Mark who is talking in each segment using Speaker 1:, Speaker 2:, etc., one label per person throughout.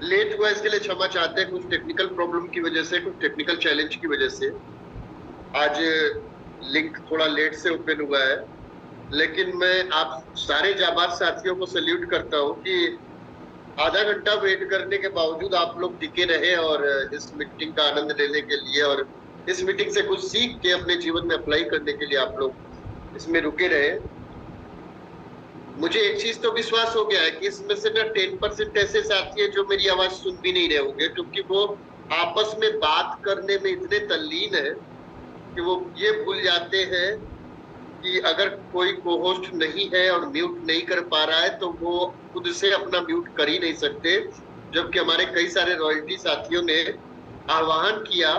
Speaker 1: Late हुआ इसके लिए क्षमा चाहते हैं, कुछ टेक्निकल प्रॉब्लम की वजह से, कुछ टेक्निकल चैलेंज की वजह से आज लिंक थोड़ा लेट से ओपन हुआ है। लेकिन मैं आप सारे जाबाज साथियों को सैल्यूट करता हूँ कि आधा घंटा वेट करने के बावजूद आप लोग टिके रहे और इस मीटिंग का आनंद लेने के लिए और इस मीटिंग से कुछ सीख के अपने जीवन में अप्लाई करने के लिए आप लोग इसमें रुके रहे। मुझे एक चीज तो विश्वास हो गया है कि इसमें से ना 10% ऐसे साथी हैं जो मेरी आवाज सुन भी नहीं रहे होंगे, क्योंकि वो आपस में बात करने में इतने तल्लीन है कि वो ये भूल जाते हैं कि अगर कोई को होस्ट नहीं है और म्यूट नहीं कर पा रहा है तो वो खुद से अपना म्यूट कर ही नहीं सकते। जबकि हमारे कई सारे रॉयल्टी साथियों ने आह्वान किया,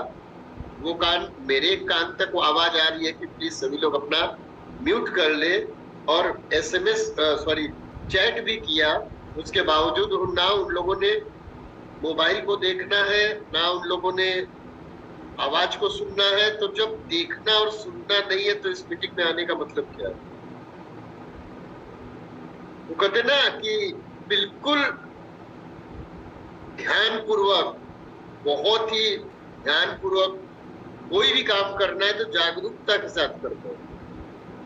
Speaker 1: वो कान मेरे कान तक वो आवाज आ रही है कि प्लीज सभी लोग अपना म्यूट कर ले, और एसएमएस चैट भी किया। उसके बावजूद ना उन लोगों ने मोबाइल को देखना है, ना उन लोगों ने आवाज को सुनना है। तो जब देखना और सुनना नहीं है तो इस मीटिंग में आने का मतलब क्या है? वो कहते ना कि बिल्कुल ध्यानपूर्वक, बहुत ही ध्यानपूर्वक कोई भी काम करना है तो जागरूकता के साथ करना है।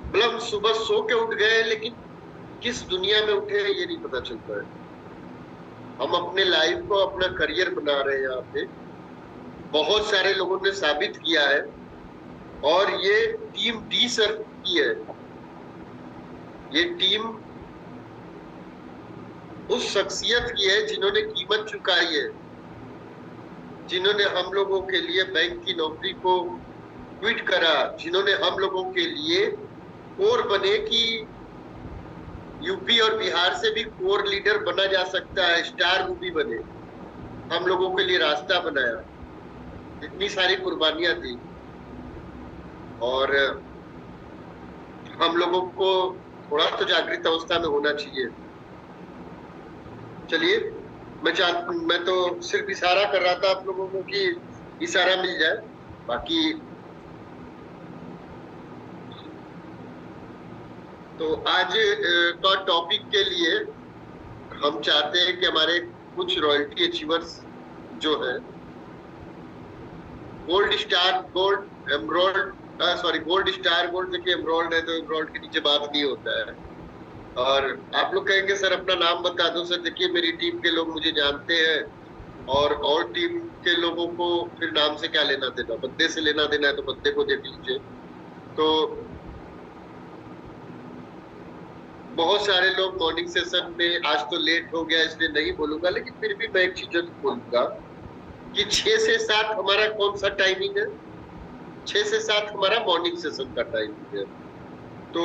Speaker 1: मतलब सुबह सो के उठ गए लेकिन किस दुनिया में उठे हैं ये नहीं पता चलता है। हम अपने लाइफ को अपना करियर बना रहे हैं यहाँ पे, बहुत सारे लोगों ने साबित किया है, और ये टीम डी सर की है। ये टीम उस शख्सियत की है जिन्होंने कीमत चुकाई है, जिन्होंने हम लोगों के लिए बैंक की नौकरी को क्विट करा, जिन्होंने हम लोगों के लिए कोर बने कि यूपी और बिहार से भी कोर लीडर बना जा सकता है, स्टार मूवी बने, हम लोगों के लिए रास्ता बनाया। इतनी सारी कुर्बानियां दी, और हम लोगों को थोड़ा तो जागृत अवस्था में होना चाहिए। चलिए, मैं तो सिर्फ इशारा कर रहा था आप लोगों को कि इशारा मिल जाए। बाकी तो आज का टॉपिक के लिए हम चाहते हैं कि हमारे कुछ रॉयल्टी अचीवर्स जो है, gold star gold emerald gold star gold, देखिए एमरोल्ड है तो एमरोल्ड के नीचे बात नहीं होता है। और आप लोग कहेंगे सर अपना नाम बता दो। सर देखिए, मेरी टीम के लोग मुझे जानते हैं, और टीम के लोगों को फिर नाम से क्या लेना देना, बंदे से लेना देना है तो बंदे को देख लीजिए। तो बहुत सारे लोग मॉर्निंग सेशन में, आज तो लेट हो गया इसलिए नहीं बोलूंगा, लेकिन फिर भी मैं एक चीज बोलूंगा कि 6 से 7 हमारा कौन सा टाइमिंग है? 6 से 7 हमारा मॉर्निंग सेशन का टाइमिंग है। तो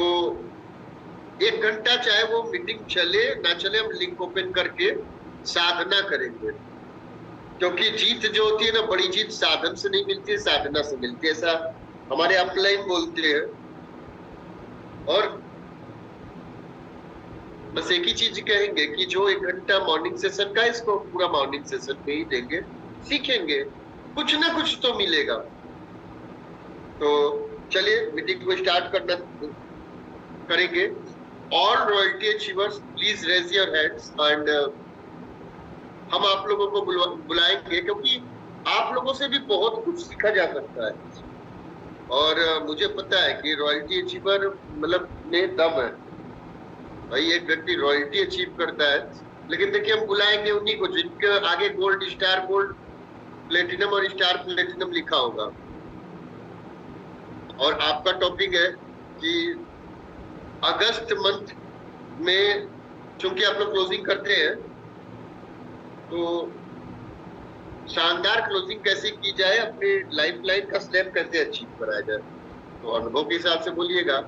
Speaker 1: 1 घंटा चाहे वो मीटिंग चले ना चले, हम लिंक ओपन करके साधना करेंगे, क्योंकि जीत जो होती है ना, बड़ी जीत साधन से नहीं मिलती है, साधना से मिलती है, ऐसा हमारे अपलाइन बोलते हैं। और बस एक ही चीज कहेंगे कि जो 1 घंटा मॉर्निंग सेशन का, इसको पूरा मॉर्निंग सेशन में ही देंगे, सीखेंगे, कुछ ना कुछ तो मिलेगा। तो चलिए मीटिंग को स्टार्ट करेंगे। All royalty achievers please raise your hands, and हम आप लोगों को बुलाएंगे, क्योंकि आप लोगों से भी बहुत कुछ सीखा जा सकता है। और मुझे पता है कि रॉयल्टी अचीवर मतलब में दम है भाई। एक व्यक्ति रॉयल्टी अचीव करता है, लेकिन देखिए हम बुलाएंगे उन्हीं को जिनके आगे गोल्ड स्टार गोल्ड प्लेटिनम और स्टार प्लेटिनम लिखा होगा। और आपका टॉपिक है कि अगस्त मंथ में, चूंकि आप लोग क्लोजिंग करते हैं, तो शानदार क्लोजिंग कैसे की जाए, अपनी लाइफ लाइन का स्लैब कैसे अचीव कराया जाए, तो अनुभव के हिसाब से बोलिएगा।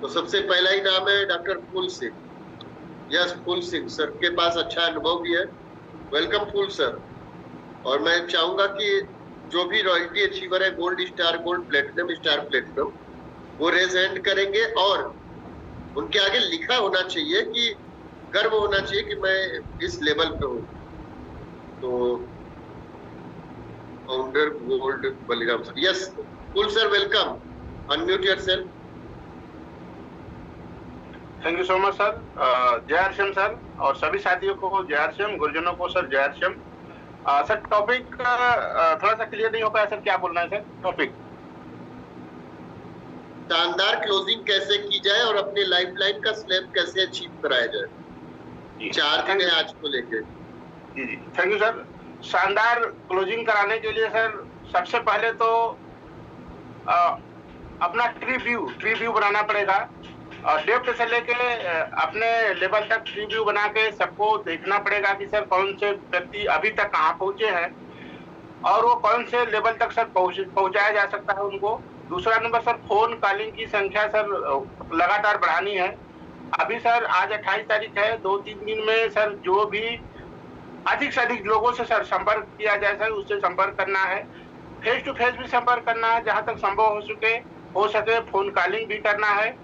Speaker 1: तो सबसे पहला ही नाम है डॉक्टर फूल सिंह। यस, फूल सिंह सर के पास अच्छा अनुभव भी है। वेलकम फूल सर। और मैं चाहूंगा कि जो भी रॉयल्टी अचीवर है, gold star gold platinum star platinum, वो रेज हैंड करेंगे, और उनके आगे लिखा होना चाहिए कि गर्व होना चाहिए कि मैं इस लेवल पे हूँ। तो founder gold Baliram sir. Yes full sir, welcome, unmute yourself.
Speaker 2: Thank you so much sir. जय हरश्याम सर, और सभी साथियों को जय हरश्याम, गुरुजनों को सर जय हरश्याम। सर टॉपिक थोड़ा सा क्लियर नहीं हो पाया सर, क्या बोलना है सर टॉपिक?
Speaker 1: शानदार क्लोजिंग कैसे की जाए और अपने लाइफलाइन का स्लैब कैसे अचीव कराया जाए। 4 दिन है आज को लेके।
Speaker 2: जी जी, थैंक यू सर। शानदार क्लोजिंग कराने के लिए सर सबसे पहले तो अपना ट्री व्यू बनाना पड़ेगा, और डेप्थ से लेके अपने लेवल तक ट्री व्यू बना के सबको देखना पड़ेगा कि सर कौन से व्यक्ति अभी तक कहाँ पहुंचे हैं और वो कौन से लेवल तक सर पहुंचाया जा सकता है उनको। दूसरा नंबर सर, फोन कॉलिंग की संख्या सर लगातार बढ़ानी है। अभी सर आज 28 तारीख है, 2-3 दिन में सर जो भी अधिक से अधिक लोगों से सर संपर्क किया जाए सर, उससे संपर्क करना है। फेस टू फेस भी संपर्क करना है जहां तक संभव हो सके, फोन कॉलिंग भी करना है,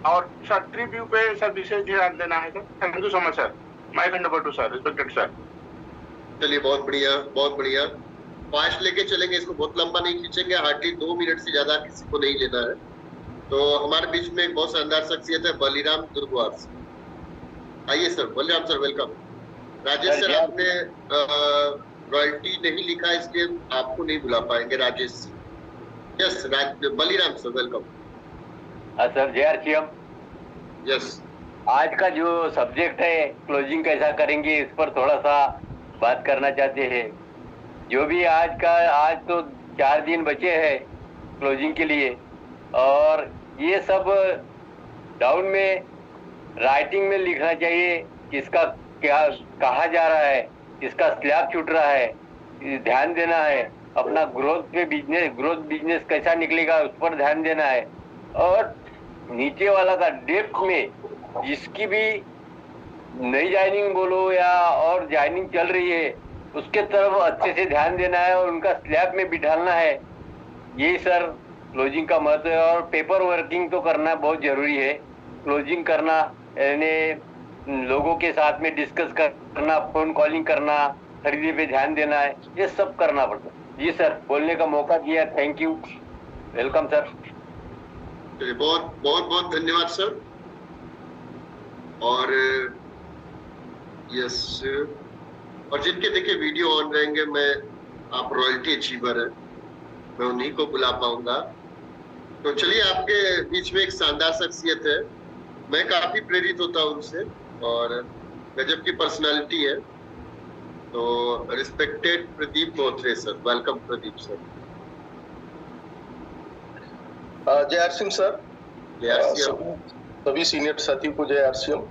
Speaker 2: और सर ट्री व्यू पे सर विशेष ध्यान देना है sir. Thank you so much sir. Mike number 2 sir, respected sir.
Speaker 1: चलिए, बहुत बढ़िया, बहुत बढ़िया। फास्ट लेके चलेंगे इसको, बहुत लंबा नहीं खींचेंगे, हार्डली 2 मिनट से ज्यादा किसी को नहीं लेना है। तो हमारे बीच में एक बहुत शानदार शख्सियत है, बलिराम दुर्गवार। आइए sir, Baliram sir welcome. Rajesh sir, आपने रॉयल्टी नहीं लिखा इसलिए आपको नहीं बुला पाएंगे। Rajesh, yes, Baliram sir welcome.
Speaker 3: Sir जय हरश्याम।
Speaker 1: यस,
Speaker 3: आज का जो सब्जेक्ट है क्लोजिंग कैसा करेंगे, इस पर थोड़ा सा बात करना चाहते हैं। जो भी आज तो 4 दिन बचे हैं क्लोजिंग के लिए, और ये सब डाउन में राइटिंग में लिखना चाहिए, किसका क्या कहा जा रहा है, किसका स्लैब छूट रहा है, ध्यान देना है। अपना ग्रोथ बिजनेस कैसा निकलेगा उस पर ध्यान देना है। और नीचे वाला का डेप्थ में जिसकी भी नई ज्वाइनिंग बोलो या और ज्वाइनिंग चल रही है, उसके तरफ अच्छे से ध्यान देना है और उनका स्लैब में बिठाना है। यही सर क्लोजिंग का महत्व है। और पेपर वर्किंग तो करना बहुत जरूरी है। क्लोजिंग करना यानी लोगों के साथ में डिस्कस करना, फोन कॉलिंग करना, खरीदी पे ध्यान देना है, ये सब करना पड़ता है। जी सर, बोलने का मौका दिया, थैंक यू, वेलकम सर।
Speaker 1: बहुत बहुत बहुत धन्यवाद सर। और यस, और जिनके देखिए वीडियो ऑन रहेंगे, आप रॉयल्टी अचीवर है, मैं उन्हीं को बुला पाऊंगा। तो चलिए, आपके बीच में एक शानदार शख्सियत है, मैं काफी प्रेरित होता हूं उनसे, और गजब की पर्सनालिटी है। तो respected Pradeep Bothre sir, welcome Pradeep sir.
Speaker 4: जय हरसिंह सर।
Speaker 1: जय हरसिंह
Speaker 4: सभी सीनियर साथियों को जय हरसिंह।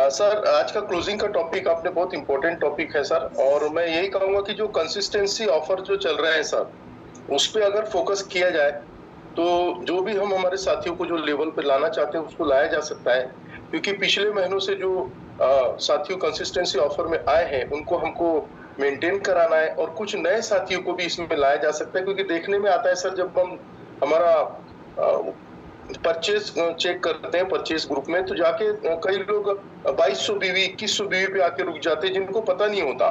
Speaker 4: सर, आज का क्लोजिंग का टॉपिक आपने बहुत इंपॉर्टेंट टॉपिक है सर, और मैं यही कहूंगा कि जो कंसिस्टेंसी ऑफर जो चल रहे हैं सर, उस पे अगर फोकस किया जाए तो जो भी हम हमारे साथियों को जो लेवल पे लाना चाहते हैं उसको लाया जा सकता है। क्योंकि पिछले महीनों से जो साथियों कंसिस्टेंसी ऑफर में आए हैं, उनको हमको मेंटेन कराना है, और कुछ नए साथियों को भी इसमें लाया जा सकता है। क्योंकि देखने में आता है सर, जब हम हमारा परचेज चेक करते हैं परचेज ग्रुप में, तो जाके कई लोग 2200 बीवी 2100 बीवी पे आके रुक जाते हैं, जिनको पता नहीं होता।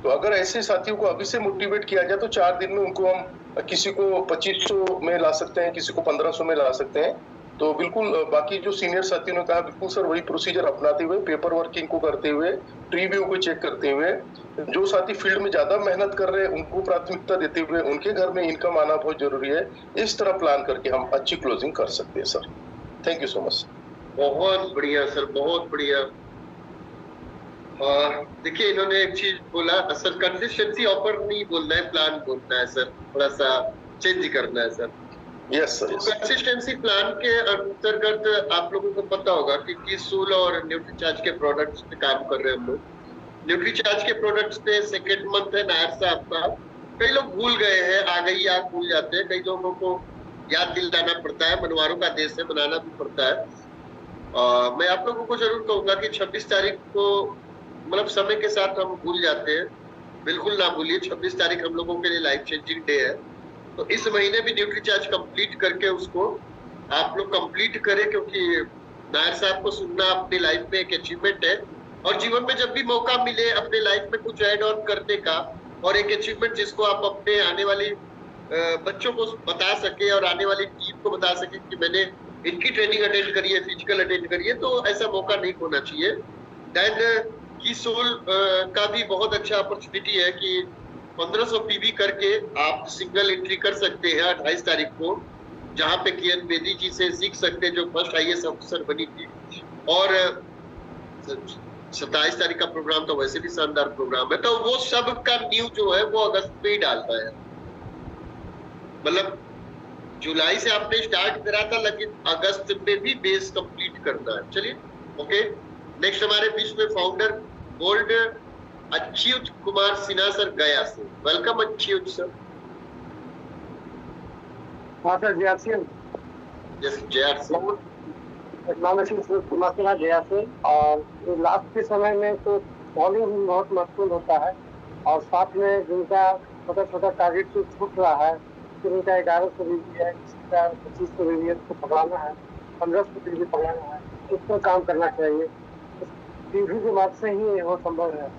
Speaker 4: तो अगर ऐसे साथियों को अभी से मोटिवेट किया जाए तो 4 दिन में उनको हम किसी को 2500 में ला सकते हैं, किसी को 1500 में ला सकते हैं। तो बिल्कुल बाकी जो सीनियर साथियों ने कहा, बिल्कुल सर वही प्रोसीजर अपनाते हुए, पेपर वर्किंग को करते हुए, ट्री व्यू को चेक करते हुए, जो साथी फील्ड में ज्यादा मेहनत कर रहे हैं उनको प्राथमिकता देते हुए, उनके घर में इनकम आना बहुत जरूरी है। इस तरह प्लान करके हम अच्छी क्लोजिंग कर सकते हैं sir. Thank you so much.
Speaker 1: बहुत बढ़िया सर, बहुत बढ़िया। देखिए, इन्होंने एक चीज बोला सर, कंसिस्टेंसी ऑफर नहीं बोलना है, प्लान बोलना है सर, थोड़ा सा चेंज करना है sir.
Speaker 4: Yes sir.
Speaker 1: Consistency plan के अंतर्गत आप लोगों को पता होगा कि किसूल और न्यूट्रीचार्ज के प्रोडक्ट्स पे काम कर रहे हैं हम लोग। न्यूट्रीचार्ज के प्रोडक्ट्स पे सेकेंड मंथ है नायर साहब का। कई लोग भूल गए हैं, आ गई याद भूल जाते हैं, कई लोगों को याद दिलाना पड़ता है, मनवारों का देश है, बनाना भी पड़ता है। मैं आप लोगों को जरूर कहूंगा कि 26 तारीख को, मतलब समय के साथ हम भूल जाते हैं, बिल्कुल ना भूलिए। 26 तारीख हम लोगों के लिए लाइफ चेंजिंग डे है। तो इस महीने भी न्यूट्रीचार्ज कंप्लीट करके उसको आप लोग कंप्लीट करें, क्योंकि नायर साहब को सुनना अपनी लाइफ में एक अचीवमेंट है। और जीवन में जब भी मौका मिले अपने लाइफ में कुछ ऐड ऑन करने का, और एक अचीवमेंट जिसको आप अपने आने वाली बच्चों को बता सके और आने वाली टीम को बता सके कि मैंने इनकी ट्रेनिंग अटेंड करिए, फिजिकल अटेंड करिए, तो ऐसा मौका नहीं होना चाहिए। देन की सोल का भी बहुत अच्छा अपॉर्चुनिटी है कि 1500 पीवी करके आप सिंगल एंट्री कर सकते हैं 28 तारीख को, जहां पे किरण बेदी जी से सीख सकते हैं, जो फर्स्ट IAS ऑफिसर बनी थी। और 27 तारीख का प्रोग्राम तो वैसे भी शानदार प्रोग्राम है, तो वो सब का न्यू जो है वो अगस्त में ही डालता है। मतलब जुलाई से आपने स्टार्ट करा था, लेकिन अगस्त में भी बेस कंप्लीट करना है। चलिए, ओके। नेक्स्ट हमारे बीच में founder gold Achyut Kumar Sinha sir Gaya से। Welcome Achyut sir.
Speaker 5: हाँ sir, JRCM।
Speaker 1: Yes, JRCM।
Speaker 5: Kumar Sinha Gaya से। और लास्ट के समय में तो बॉलिंग बहुत महत्वपूर्ण होता है, और साथ में जिनका छोटा छोटा टारगेट तो छूट रहा है, उनका 1100 बीवी है, किसी का 2500 बीवी है, उसको पकड़ाना है, 1500 बीवी पकड़ाना है, उस पर काम करना चाहिए। टीवी के बाद से ही वो संभव है।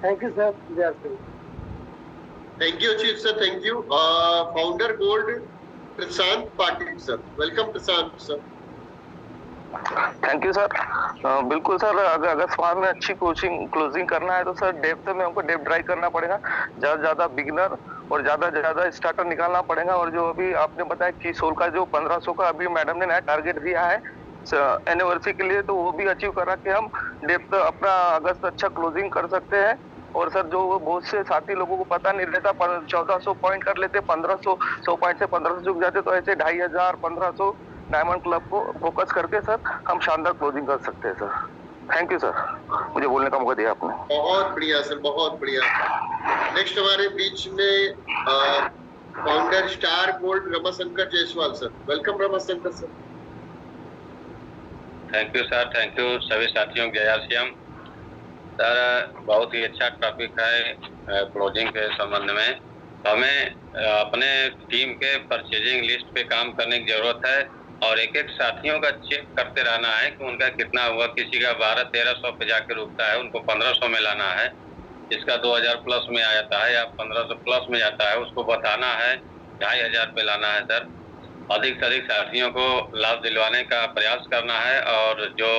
Speaker 5: Thank you sir, JRCM।
Speaker 1: Thank you Achyut sir, thank you. Founder gold Prashant Patil sir. Welcome Prashant sir.
Speaker 6: Thank you sir. बिल्कुल सर, अगर अगस्त माह में अच्छी क्लोजिंग करना है तो सर डेप्थ में हमको डेप्थ ड्राइव करना पड़ेगा, ज्यादा बिगिनर और ज्यादा स्टार्टर निकालना पड़ेगा। और जो अभी आपने बताया कि सोल का जो 1500 का अभी मैडम ने नया टारगेट दिया है एनिवर्सरी के लिए, तो वो भी अचीव करा के हम डेप्थ अपना अगस्त अच्छा क्लोजिंग कर सकते हैं। और सर जो बहुत से साथी लोगों को पता नहीं रहता, 1400 पॉइंट कर लेते, 1500 100 पॉइंट से 1500 चुक जाते, तो ऐसे 2500 1500 डायमंड क्लब को फोकस करके सर हम शानदार क्लोजिंग कर सकते हैं सर। थैंक यू सर, मुझे बोलने का मौका दिया आपने।
Speaker 1: बहुत बढ़िया सर, बहुत बढ़िया। नेक्स्ट हमारे बीच में founder star gold Ramashankar Jaiswal sir. Welcome Ramashankar sir.
Speaker 3: Thank you sir, thank you सभी साथियों को। JRCM सर, बहुत ही अच्छा टॉपिक है क्लोजिंग के संबंध में। हमें अपने टीम के परचेजिंग लिस्ट पे काम करने की जरूरत है, और एक एक साथियों का चेक करते रहना है कि उनका कितना हुआ। किसी का 1200-1300 पे जाके रुकता है, उनको 1500 में लाना है। जिसका 2000 प्लस में आ जाता है या 1500 प्लस में जाता है, उसको बताना है 2500 पे लाना है सर। अधिक से अधिक साथियों को लाभ दिलवाने का प्रयास करना है, और जो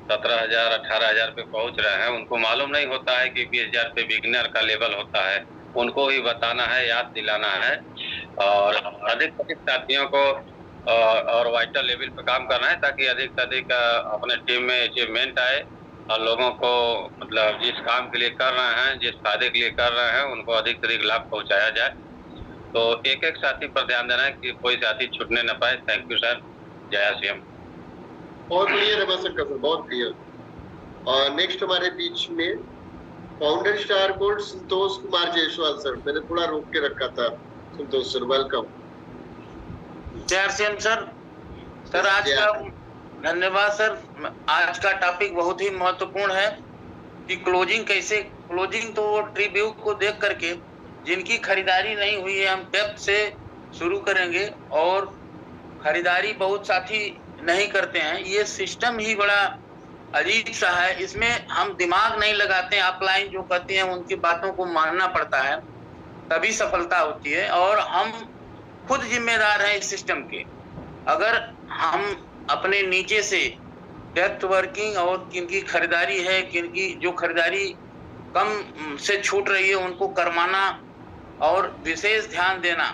Speaker 3: 17,000-18,000 पे पहुंच रहे हैं, उनको मालूम नहीं होता है कि 20,000 पे बिगिनर का लेवल होता है, उनको ही बताना है, याद दिलाना है। और अधिक से अधिक साथियों को और वाइटल लेवल पे काम करना है, ताकि अधिक से अधिक अपने टीम में अचीवमेंट आए, और लोगों को मतलब जिस काम के लिए कर रहे हैं, जिस फायदे के लिए कर रहे हैं, उनको अधिक से अधिक लाभ पहुंचाया जाए। तो एक एक साथी पर ध्यान देना है कि कोई साथी छूटने न पाए। Thank you sir, JRCM।
Speaker 1: बहुत बढ़िया रमाशंकर सर, बहुत बढ़िया। और नेक्स्ट हमारे बीच में founder star gold Santosh Kumar Jaiswal sir. मैंने थोड़ा रोक के रखा था। Santosh sir, welcome.
Speaker 7: JRCM sir. Sir आज का धन्यवाद सर। आज का टॉपिक बहुत ही महत्वपूर्ण है कि क्लोजिंग कैसे। क्लोजिंग तो वो ट्री व्यू को देख करके, जिनकी खरीदारी नहीं हुई है, हम डेप्थ से शुरू करेंगे। और खरीदारी बहुत साथी नहीं करते हैं, ये सिस्टम ही बड़ा अजीब सा है। इसमें हम दिमाग नहीं लगाते हैं, अपलाइन जो कहते हैं उनकी बातों को मानना पड़ता है, तभी सफलता होती है। और हम खुद जिम्मेदार हैं इस सिस्टम के। अगर हम अपने नीचे से डेप्थ वर्किंग और किनकी खरीदारी है, किनकी जो खरीदारी कम से छूट रही है, उनको करवाना और विशेष ध्यान देना।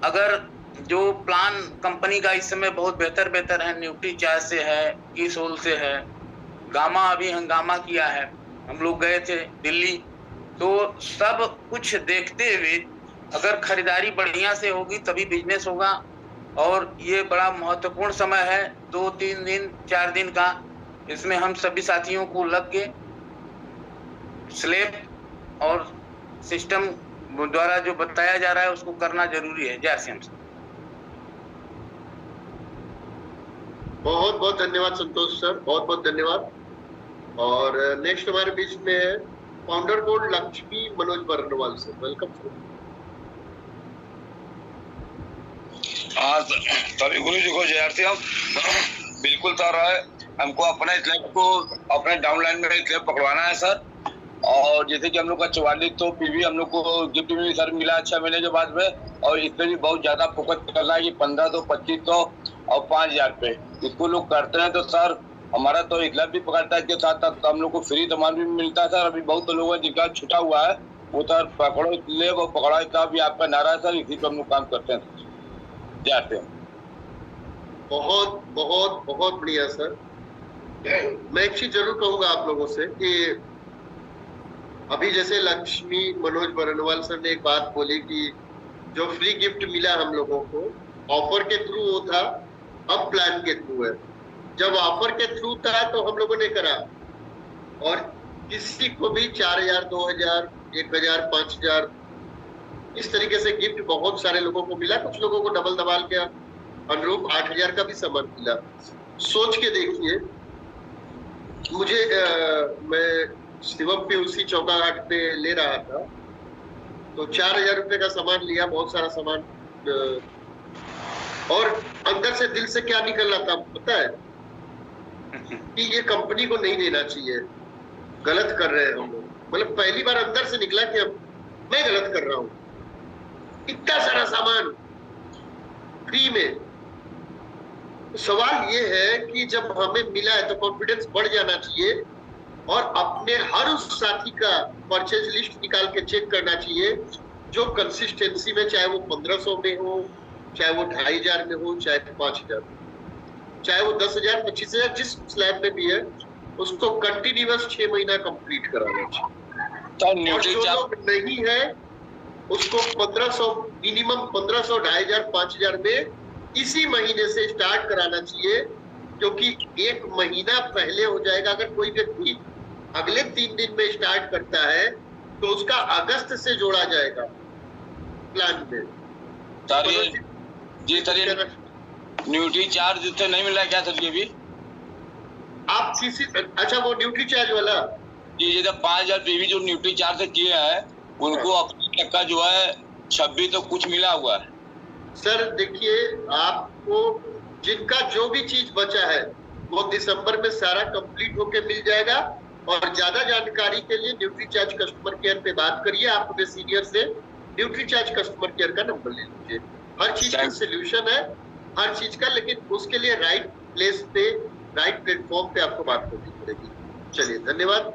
Speaker 7: अगर जो प्लान कंपनी का इस समय बहुत बेहतर है, न्यूट्री चार्ज से है, की सोल से है, गामा अभी हंगामा किया है, हम लोग गए थे दिल्ली, तो सब कुछ देखते हुए अगर खरीदारी बढ़िया से होगी तभी बिजनेस होगा। और ये बड़ा महत्वपूर्ण समय है, 2-3 दिन 4 दिन का। इसमें हम सभी साथियों को लग के स्लेब और सिस्टम द्वारा जो बताया जा रहा है उसको करना जरूरी है। JRCM से
Speaker 1: बहुत बहुत धन्यवाद संतोष सर, बहुत बहुत धन्यवाद। और नेक्स्ट हमारे बीच में है founder gold Lakshmi Manoj Barnwal sir. Welcome sir.
Speaker 8: सभी गुरु जी को JRCM। बिल्कुल सर है, हमको अपने स्लैब को अपने डाउनलाइन में स्लैब पकड़वाना है सर। और जैसे कि हम लोग का 4400 पीवी हम लोग को गिफ्ट में सर मिला 6 महीने के बाद में, और इस पे भी बहुत ज्यादा फोकस कर रहा है कि 1500, 2500 और 5000 पे इसको लोग करते हैं। तो सर हमारा तो एक लाख भी पकड़ता है के साथ साथ हम लोग को फ्री सामान भी मिलता है सर। अभी बहुत लोगों जिनका छुटा हुआ है वो सर पकड़ो ले वो पकड़ा का भी आपका नारा है सर, इसी पे हम लोग काम करते हैं जाते हैं।
Speaker 1: बहुत बहुत बहुत बढ़िया सर। मैं एक चीज जरूर कहूंगा आप लोगों से कि अभी जैसे लक्ष्मी मनोज बरनवाल सर ने एक बात बोली कि जो फ्री गिफ्ट मिला हम लोगों को ऑफर के थ्रू वो था, अब प्लान के थ्रू है। जब ऑफर के थ्रू था तो हम लोगों ने करा, और किसी को भी 4000, 2000, 1000, 5000 इस तरीके से गिफ्ट बहुत सारे लोगों को मिला। कुछ लोगों को डबल दबाल के अनुरूप 8000 का भी सामान मिला। सोच के देखिए, मुझे मैं शिवम पे उसी चौका घाट पे ले रहा था तो 4000 रुपए का सामान लिया, बहुत सारा सामान, और अंदर से दिल से क्या निकल रहा था पता है कि ये कंपनी को नहीं देना चाहिए, गलत कर रहे हैं हम लोग। मतलब पहली बार अंदर से निकला कि अब मैं गलत कर रहा हूं, इतना सारा सामान फ्री में। सवाल ये है कि जब हमें मिला है तो कॉन्फिडेंस बढ़ जाना चाहिए और अपने हर उस साथी का परचेज लिस्ट निकाल के चेक करना चाहिए जो कंसिस्टेंसी में, चाहे वो 1500 में हो, चाहे वो 2500 में हो, चाहे 5000 में, चाहे वो 10,000, 25,000, जिस स्लैब में भी है उसको कंटिन्यूअस 6 महीना कंप्लीट कराना चाहिए। और जो लोग नहीं है उसको 1500 मिनिमम 1500, 2500, 5000 में इसी महीने से स्टार्ट कराना चाहिए, क्योंकि एक महीना पहले हो जाएगा। अगर कोई व्यक्ति अगले 3 दिन में स्टार्ट करता है तो उसका अगस्त से जोड़ा जाएगा प्लान में।
Speaker 8: जी सर, न्यूट्री चार्ज से नहीं मिल रहा क्या सर? ये भी
Speaker 1: आप किसी, अच्छा वो न्यूट्री चार्ज वाला
Speaker 8: जी, ये 5000 पीवी जो न्यूट्री चार्ज से किए हैं उनको अपने टक्का जो है 26 तो कुछ मिला हुआ है
Speaker 1: सर। देखिए, आपको जिनका जो भी चीज बचा है वो दिसंबर में सारा कंप्लीट होके मिल जाएगा। और ज्यादा जानकारी के लिए न्यूट्री चार्ज कस्टमर केयर पे बात करिए। आप अपने सीनियर से न्यूट्री चार्ज कस्टमर केयर का नंबर ले लीजिए। हर चीज का सोल्यूशन है, हर चीज का, लेकिन उसके लिए राइट प्लेस पे, राइट प्लेटफॉर्म पे आपको बात करनी पड़ेगी। चलिए, धन्यवाद।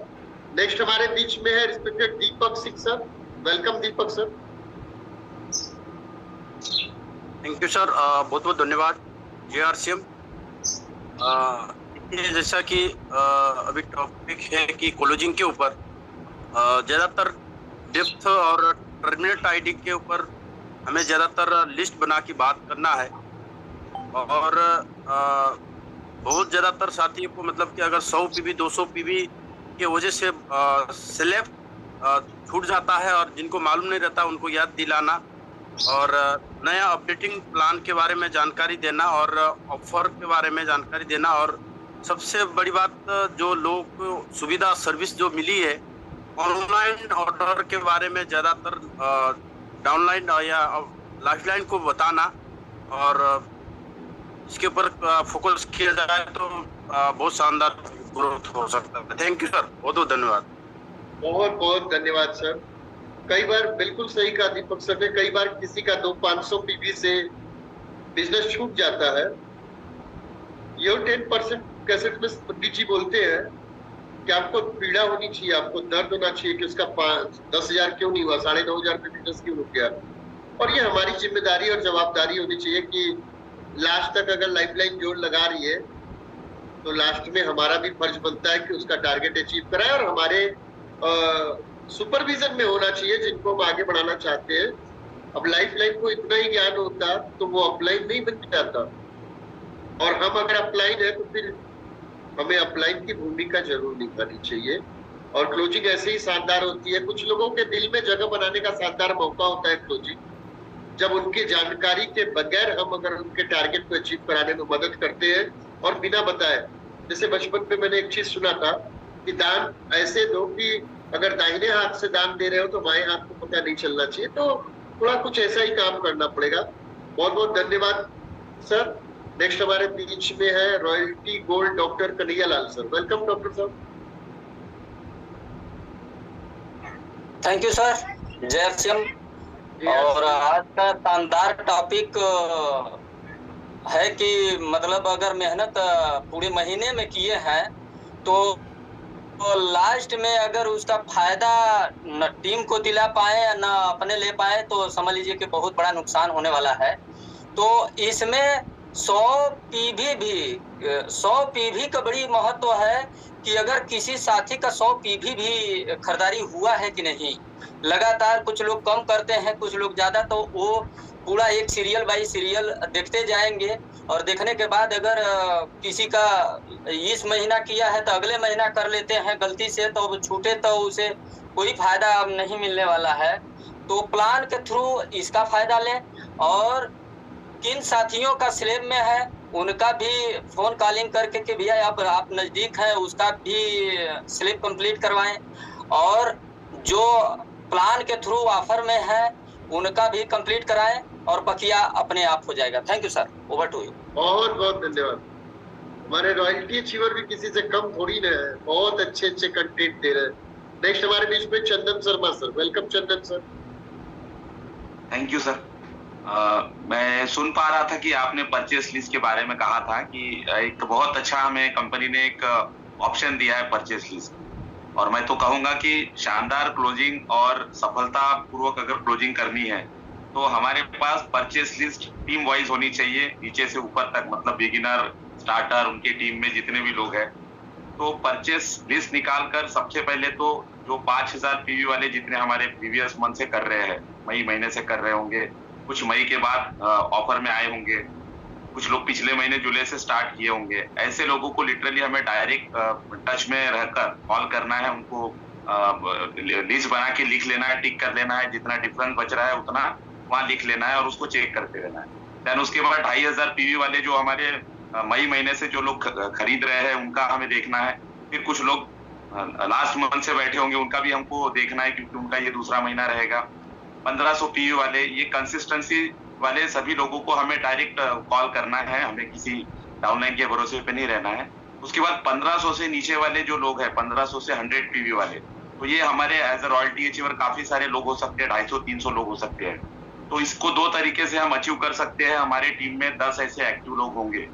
Speaker 1: नेक्स्ट हमारे बीच में है respected Deepak Singh sir. Welcome Deepak sir.
Speaker 9: Thank you sir, बहुत बहुत धन्यवाद JRCM। जैसा कि अभी टॉपिक है कि क्लोजिंग के ऊपर ज़्यादातर डेप्थ और टर्मिनेट आईडी के ऊपर हमें ज़्यादातर लिस्ट बना के बात करना है। और बहुत ज़्यादातर साथियों को मतलब कि अगर 100 PV 200 PV की वजह से स्लैब छूट जाता है और जिनको मालूम नहीं रहता उनको याद दिलाना और नया अपडेटिंग प्लान के बारे में जानकारी देना और ऑफर के बारे में जानकारी देना। और सबसे बड़ी बात, जो लोग को सुविधा सर्विस जो मिली है ऑनलाइन ऑर्डर के बारे में ज़्यादातर डाउनलाइन या लाइफलाइन को बताना और इसके ऊपर फोकस किया जाए तो बहुत शानदार ग्रोथ हो सकता है। थैंक यू सर, बहुत बहुत धन्यवाद।
Speaker 1: बहुत बहुत धन्यवाद सर। कई बार बिल्कुल सही कहा दीपक सर ने, कई बार किसी का 500 PV से बिजनेस छूट जाता है। ये 10% कैसेट में पंडित जी बोलते हैं कि आपको पीड़ा होनी चाहिए, आपको दर्द होना चाहिए कि उसका 10,000 क्यों नहीं हुआ, 9,500 पे बिजनेस क्यों रुक गया। और ये हमारी जिम्मेदारी और जवाबदारी होनी चाहिए कि लास्ट तक अगर लाइफलाइन जोड़ लगा रही है तो लास्ट में हमारा भी फर्ज बनता है कि उसका टारगेट अचीव कराए। और हमारे सुपरविजन में होना चाहिए जिनको हम आगे बढ़ाना चाहते हैं। अब लाइफलाइन को इतना ही ज्ञान होता तो वो अपलाइन नहीं बन जाता, और हम अगर अपलाइन है तो फिर हमें अपलाइन की भूमिका जरूर निभानी चाहिए। और क्लोजिंग ऐसे ही शानदार होती है। कुछ लोगों के दिल में जगह बनाने का शानदार मौका होता है क्लोजिंग, जब उनकी जानकारी के बगैर हम अगर उनके टारगेट को अचीव कराने में मदद करते हैं और बिना बताए। जैसे बचपन में मैंने एक चीज सुना था कि दान ऐसे दो कि अगर दाहिने हाथ से दान दे रहे हो तो बाएं हाथ को पता नहीं चलना चाहिए। तो थोड़ा कुछ ऐसा ही काम करना पड़ेगा। बहुत बहुत धन्यवाद सर। नेक्स्ट हमारे बीच में है royalty gold doctor Kanhaiya Lal sir. Welcome doctor साहब।
Speaker 10: थैंक यू सर, जय श्याम। और आज का शानदार टॉपिक है कि मतलब अगर मेहनत पूरे महीने में किए हैं तो लास्ट में अगर उसका फायदा न टीम को दिला पाए या न अपने ले पाए तो समझ लीजिए कि बहुत बड़ा नुकसान होने वाला है। तो इसमें 100 पीवी का बड़ी महत्व है कि अगर किसी साथी का 100 पीवी भी खरीदारी हुआ है कि नहीं। लगातार कुछ लोग कम करते हैं, कुछ लोग ज़्यादा, तो वो पूरा एक सीरियल बाई सीरियल देखते जाएंगे और देखने के बाद अगर किसी का इस महीना किया है तो अगले महीना कर लेते हैं गलती से, तो छूटे तो उसे कोई फायदा अब नहीं मिलने वाला है। तो प्लान के थ्रू इसका फायदा लें और किन साथियों का स्लैब में है उनका भी फोन कॉलिंग करके कि भैया आप नज़दीक हैं उसका भी स्लिप कंप्लीट करवाएं और जो प्लान के थ्रू ऑफर में है उनका भी कंप्लीट कराएं और बकिया अपने आप हो जाएगा। Thank you sir, over to you.
Speaker 1: बहुत बहुत धन्यवाद। हमारे रॉयल्टी अचीवर भी किसी से कम थोड़ी ना है, बहुत अच्छे अच्छे कंटेंट दे रहे हैं। नेक्स्ट हमारे बीच में Chandan Sharma sir, welcome Chandan sir.
Speaker 11: Thank you sir. मैं सुन पा रहा था कि आपने परचेस लिस्ट के बारे में कहा था कि एक बहुत अच्छा हमें कंपनी ने एक ऑप्शन दिया है परचेस लिस्ट, और मैं तो कहूंगा कि शानदार क्लोजिंग और सफलता पूर्वक अगर क्लोजिंग करनी है तो हमारे पास परचेस लिस्ट टीम वाइज होनी चाहिए, नीचे से ऊपर तक, मतलब बिगिनर, स्टार्टर, उनके टीम में जितने भी लोग हैं। तो परचेस लिस्ट निकाल कर सबसे पहले तो जो 5000 पीवी वाले जितने हमारे प्रीवियस मंथ से कर रहे हैं, मई महीने से कर रहे होंगे, कुछ मई के बाद ऑफर में आए होंगे, कुछ लोग पिछले महीने जुलाई से स्टार्ट किए होंगे, ऐसे लोगों को लिटरली हमें डायरेक्ट टच में रहकर कॉल करना है, उनको लिस्ट बना के लिख लेना है, टिक कर लेना है, जितना डिफरेंस बच रहा है उतना वहां लिख लेना है और उसको चेक करते रहना है। देन उसके बाद 2500 पीवी वाले जो हमारे मई महीने से जो लोग खरीद रहे हैं उनका हमें देखना है। फिर कुछ लोग लास्ट मंथ से बैठे होंगे, उनका भी हमको देखना है क्योंकि उनका ये दूसरा महीना रहेगा। 1500 पीवी वाले, ये कंसिस्टेंसी वाले सभी लोगों को हमें डायरेक्ट कॉल करना है, हमें किसी डाउनलाइन के भरोसे पे नहीं रहना है। उसके बाद 1500 से नीचे वाले जो लोग हैं, 1500 से 100 पीवी वाले, तो ये हमारे एज अ रॉयल्टी अचीवर काफी सारे लोग हो सकते हैं, 250-300 लोग हो सकते हैं। तो इसको 2 तरीके से हम अचीव कर सकते हैं। हमारे टीम में 10 ऐसे एक्टिव लोग होंगे,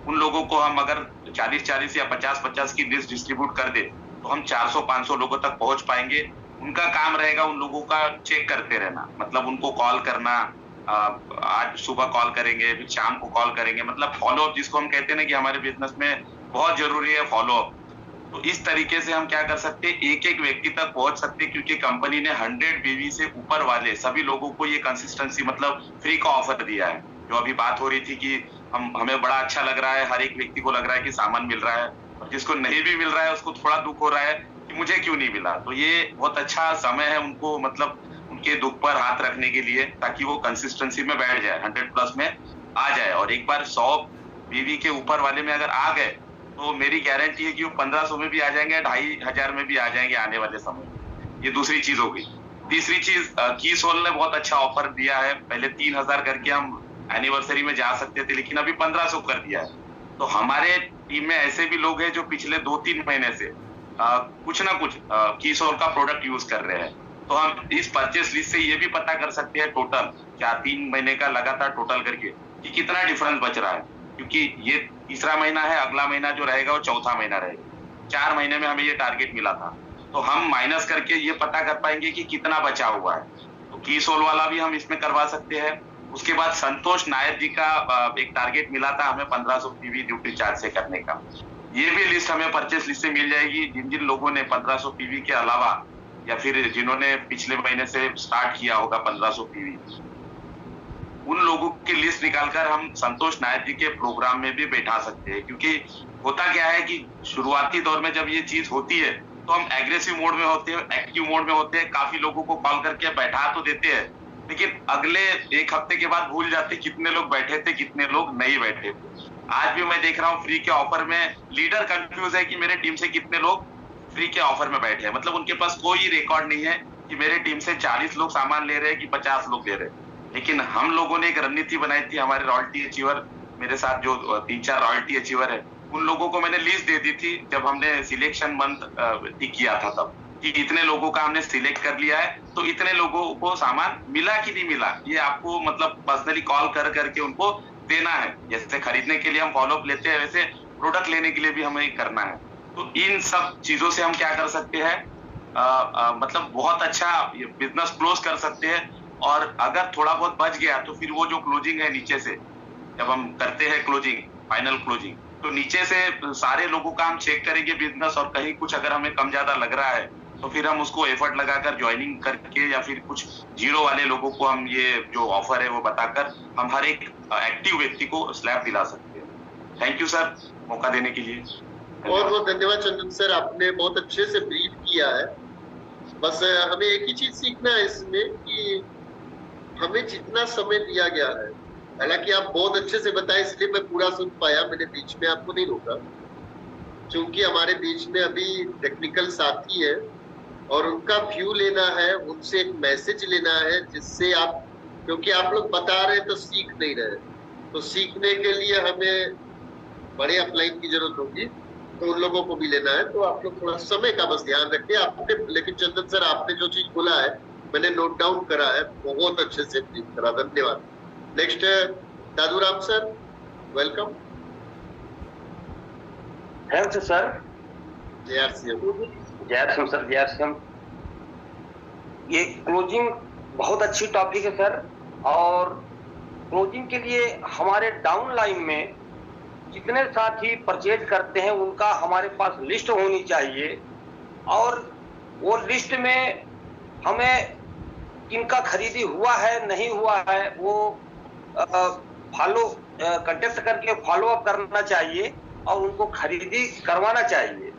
Speaker 11: उन लोगों को हम अगर 40-40 या 50-50 की लिस्ट डिस्ट्रीब्यूट कर दे तो हम 400-500 लोगों तक पहुंच पाएंगे। उनका काम रहेगा उन लोगों का चेक करते रहना, मतलब उनको कॉल करना, आज सुबह कॉल करेंगे, फिर शाम को कॉल करेंगे, मतलब फॉलोअप जिसको हम कहते हैं ना कि हमारे बिजनेस में बहुत जरूरी है फॉलोअप। तो इस तरीके से हम क्या कर सकते हैं, एक एक व्यक्ति तक पहुंच सकते हैं, क्योंकि कंपनी ने 100 पीवी से ऊपर वाले सभी लोगों को ये कंसिस्टेंसी मतलब फ्री का ऑफर दिया है। जो अभी बात हो रही थी कि हमें बड़ा अच्छा लग रहा है, हर एक व्यक्ति को लग रहा है कि सामान मिल रहा है, और जिसको नहीं भी मिल रहा है उसको थोड़ा दुख हो रहा है कि मुझे क्यों नहीं मिला। तो ये बहुत अच्छा समय है उनको, मतलब उनके दुख पर हाथ रखने के लिए, ताकि वो कंसिस्टेंसी में बैठ जाए, 100+ में आ जाए। और एक बार 100 पीवी के ऊपर वाले में अगर आ गए तो मेरी गारंटी है कि वो 1500 में भी आ जाएंगे, 2500 में भी आ जाएंगे आने वाले समय। ये दूसरी चीज हो गई। तीसरी चीज, कीसोल ने बहुत अच्छा ऑफर दिया है। पहले 3000 करके हम एनिवर्सरी में जा सकते थे, लेकिन अभी 1500 कर दिया है। तो हमारे टीम में ऐसे भी लोग हैं जो पिछले 2-3 महीने से कुछ ना कुछ कीसोल का प्रोडक्ट यूज कर रहे हैं। तो हम इस परचेस लिस्ट से ये भी पता कर सकते हैं टोटल, क्या 3 महीने का लगातार टोटल करके, कि कितना डिफरेंस बच रहा है। क्योंकि ये तीसरा महीना है, अगला महीना जो रहेगा वो चौथा महीना रहेगा। 4 महीने में हमें ये टारगेट मिला था, तो हम माइनस करके ये पता कर पाएंगे कि कितना बचा हुआ है। तो कीसोल वाला भी हम इसमें करवा सकते हैं। उसके बाद संतोष नायर जी का एक टारगेट मिला था हमें 1500 पीवी ड्यूटी चार्ज से करने का, ये भी लिस्ट हमें परचेस लिस्ट से मिल जाएगी। जिन जिन लोगों ने 1500 पीवी के अलावा, या फिर जिन्होंने पिछले महीने से स्टार्ट किया होगा 1500 पीवी, उन लोगों की लिस्ट निकालकर हम संतोष नायर जी के प्रोग्राम में भी बैठा सकते हैं। क्योंकि होता क्या है कि शुरुआती दौर में जब ये चीज होती है तो हम एग्रेसिव मोड में होते हैं, एक्टिव मोड में होते हैं, काफी लोगों को कॉल करके बैठा तो देते हैं, लेकिन अगले 1 हफ्ते के बाद भूल जाते कितने लोग बैठे थे, कितने लोग नहीं बैठे थे। आज भी मैं देख रहा हूँ फ्री के ऑफर में लीडर कंफ्यूज है कि मेरे टीम से कितने लोग फ्री के ऑफर में बैठे हैं। मतलब उनके पास कोई रिकॉर्ड नहीं है कि मेरे टीम से 40 लोग सामान ले रहे हैं कि 50 लोग ले रहे हैं। लेकिन हम लोगों ने एक रणनीति बनाई थी, हमारे रॉयल्टी अचीवर, मेरे साथ जो 3-4 रॉयल्टी अचीवर है, उन लोगों को मैंने लिस्ट दे दी थी जब हमने सिलेक्शन मंथ किया था तब। कि इतने लोगों का हमने सिलेक्ट कर लिया है, तो इतने लोगों को सामान मिला कि नहीं मिला, ये आपको मतलब पर्सनली कॉल कर करके उनको देना है। जैसे खरीदने के लिए हम फॉलोअप लेते हैं, वैसे प्रोडक्ट लेने के लिए भी हमें करना है। तो इन सब चीजों से हम क्या कर सकते हैं, मतलब बहुत अच्छा बिजनेस क्लोज कर सकते हैं। और अगर थोड़ा बहुत बच गया तो फिर वो जो क्लोजिंग है नीचे से, जब हम करते हैं क्लोजिंग, फाइनल क्लोजिंग, तो नीचे से सारे लोगों का हम चेक करेंगे बिजनेस, और कहीं कुछ अगर हमें कम ज्यादा लग रहा है तो फिर हम उसको एफर्ट लगाकर ज्वाइनिंग करके, या फिर कुछ जीरो वाले लोगों को हम ये जो ऑफर है वो बताकर हम हर एक एक्टिव व्यक्ति को स्लैब दिला सकते हैं। थैंक यू सर मौका देने के लिए।
Speaker 1: बहुत बहुत धन्यवाद चंदन सर, आपने बहुत अच्छे से ब्रीफ किया है। बस हमें एक ही चीज सीखना है इसमें कि हमें जितना समय दिया गया है, हालांकि आप बहुत अच्छे से बताए इसलिए मैं पूरा सुन पाया, मैंने बीच में आपको नहीं रोका, क्योंकि हमारे बीच में अभी टेक्निकल साथी है और उनका व्यू लेना है, उनसे एक मैसेज लेना है जिससे आप, क्योंकि आप लोग बता रहे हैं तो सीख नहीं रहे, तो सीखने के लिए हमें बड़े अपलाइन की जरूरत होगी, तो उन लोगों को भी लेना है। तो आप लोग थोड़ा समय का बस ध्यान रखिए आपने। लेकिन चंदन सर आपने जो चीज बोला है मैंने नोट डाउन करा है, बहुत अच्छे से ब्रीफ करा, धन्यवाद। Next Daduram sir, welcome.
Speaker 3: Thanks sir.
Speaker 1: जय
Speaker 3: सर। ये क्लोजिंग बहुत अच्छी टॉपिक है सर, और क्लोजिंग के लिए हमारे डाउन लाइन में जितने साथी परचेज करते हैं उनका हमारे पास लिस्ट होनी चाहिए, और वो लिस्ट में हमें किनका खरीदी हुआ है नहीं हुआ है वो कांटेक्ट करके फॉलो अप करना चाहिए और उनको खरीदी करवाना चाहिए।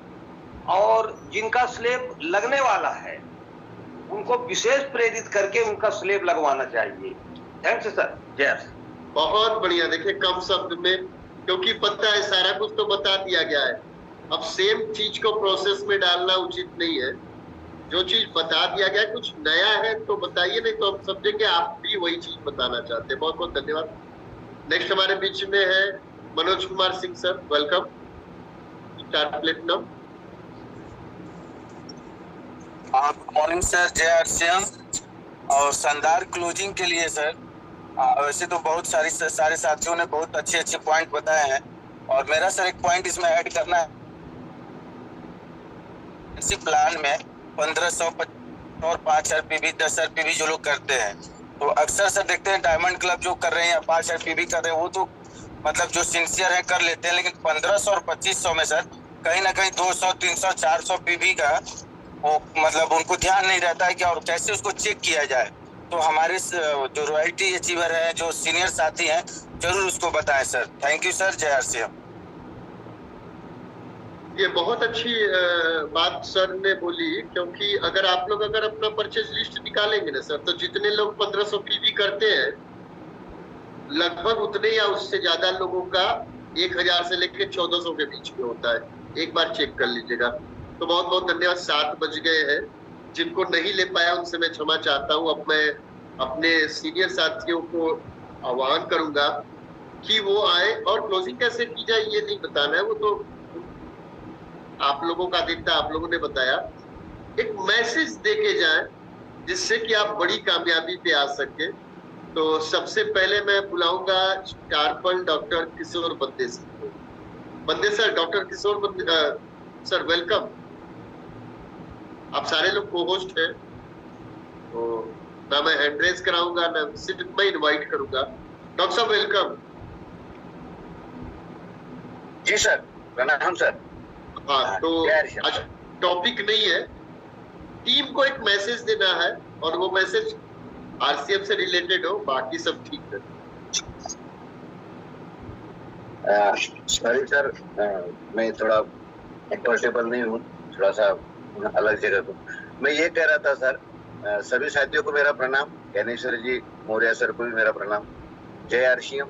Speaker 3: और जिनका स्लैब लगने वाला है उनको विशेष प्रेरित करके उनका स्लैब लगवाना चाहिए। Thanks sir. जय।
Speaker 1: बहुत बढ़िया। देखिए कम शब्द में, क्योंकि पता है सारा कुछ तो बता दिया गया है, अब सेम चीज को प्रोसेस में डालना उचित नहीं है। जो चीज बता दिया गया कुछ नया है तो बताइए, नहीं तो हम समझेंगे आप भी वही चीज बताना चाहते हैं। बहुत बहुत धन्यवाद। नेक्स्ट हमारे बीच में है Manoj Kumar Singh sir, welcome. Star platinum.
Speaker 12: Good morning sir, जय आरसीएम। और शानदार क्लोजिंग के लिए सर, वैसे तो बहुत सारे साथियों ने बहुत अच्छे अच्छे पॉइंट बताए हैं, और मेरा सर एक पॉइंट इसमें ऐड करना है। इसी प्लान में 1500 और 5000 पीवी 10,000 पीवी जो लोग करते हैं, तो अक्सर सर देखते हैं डायमंड क्लब जो कर रहे हैं या 5000 पीवी कर रहे हैं, वो तो मतलब जो सिंसियर है कर लेते हैं, लेकिन 1500 और 2500 में सर कहीं ना कहीं 200, 300, 400 पीवी का वो मतलब उनको ध्यान नहीं रहता है कि और कैसे उसको चेक किया जाए। तो हमारे जो रॉयल्टी अचीवर है, जो सीनियर साथी हैं, जरूर उसको बताएं सर। Thank you sir. जय आरसीएम।
Speaker 1: ये बहुत अच्छी बात सर ने बोली, क्योंकि अगर आप लोग अगर अपना परचेज लिस्ट निकालेंगे ना सर, तो जितने लोग 1500 पीवी करते हैं लगभग उतने या उससे ज्यादा लोगों का 1000 से लेकर 1400 के बीच में होता है। एक बार चेक कर लीजिएगा। तो बहुत बहुत धन्यवाद। 7 बज गए हैं, जिनको नहीं ले पाया उनसे मैं क्षमा चाहता हूँ। अब मैं अपने सीनियर साथियों को आह्वान करूंगा कि वो आए, और क्लोजिंग कैसे की जाए ये नहीं बताना है, वो तो आप लोगों का अधिकता आप लोगों ने बताया। एक मैसेज देके जाए जिससे कि आप बड़ी कामयाबी पे आ सके। तो सबसे पहले मैं बुलाऊंगा स्टारपल डॉक्टर किशोर बंदे सर। डॉक्टर किशोर बंदे सर, वेलकम। आप सारे लोग को होस्ट हैं, तो ना मैं हैंड रेज कराऊंगा ना सिर्फ मैं इनवाइट करूंगा। डॉक्टर साहब वेलकम।
Speaker 12: जी सर, प्रणाम सर।
Speaker 1: हाँ, तो आज टॉपिक नहीं है, टीम को एक मैसेज देना है और वो मैसेज आरसीएम से रिलेटेड हो, बाकी सब ठीक है।
Speaker 13: सॉरी सर, मैं थोड़ा कंफर्टेबल नहीं हूँ, थोड़ा सा अलग जगह को। मैं ये कह रहा था सर, सभी साथियों को मेरा प्रणाम, ज्ञानेश्वर जी मौर्य सर को भी मेरा प्रणाम। जय आरसीएम।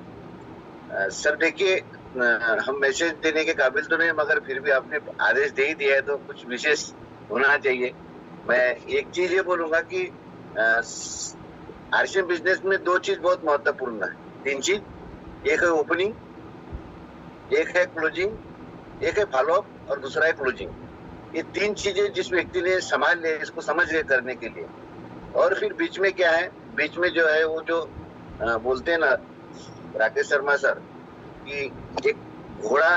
Speaker 13: सर देखिए, हम मैसेज देने के काबिल तो नहीं, मगर फिर भी आपने आदेश दे ही दिया है तो कुछ विशेष होना चाहिए। मैं एक चीज ये बोलूंगा कि आरसीएम बिजनेस में 2 चीज बहुत महत्वपूर्ण है, 3 चीज। एक है ओपनिंग, एक है क्लोजिंग, एक है फॉलोअप और दूसरा है क्लोजिंग। ये 3 चीजें जिस व्यक्ति ने संभाल लिया इसको समझ गए करने के लिए। और फिर बीच में क्या है, बीच में जो है वो जो बोलते हैं ना राकेश शर्मा सर कि एक घोड़ा